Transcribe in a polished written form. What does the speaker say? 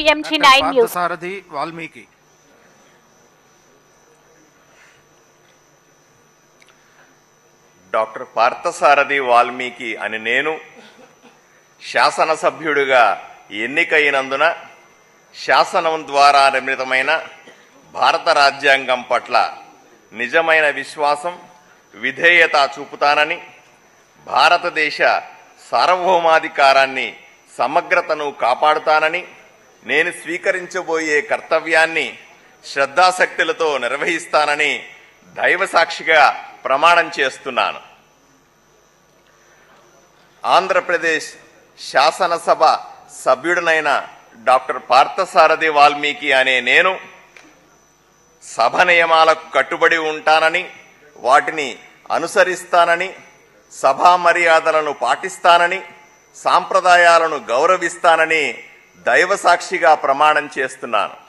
MG9 News. Parthasarathi Valmiki. Doctor Parthasarathi Valmiki అని నేను శాసనసభ్యుడిగా ఎన్నికైనందున శాసనం ద్వారా నిర్మితమైన భారత రాజ్యాంగం పట్ల నిజమైన విశ్వాసం, విధేయత చూపుతానని, భారతదేశ సార్వభౌమాధికారాన్ని, సమగ్రతను కాపాడుతానని, నేను స్వీకరించబోయే కర్తవ్యాన్ని శ్రద్ధాశక్తులతో నిర్వహిస్తానని దైవసాక్షిగా ప్రమాణం చేస్తున్నాను. ఆంధ్రప్రదేశ్ శాసనసభ సభ్యుడినైన డాక్టర్ పార్థసారథి వాల్మీకి అనే నేను సభ నియమాలకు కట్టుబడి ఉంటానని, వాటిని అనుసరిస్తానని, సభా మర్యాదలను పాటిస్తానని, సాంప్రదాయాలను గౌరవిస్తానని దైవసాక్షిగా ప్రమాణం చేస్తున్నాను.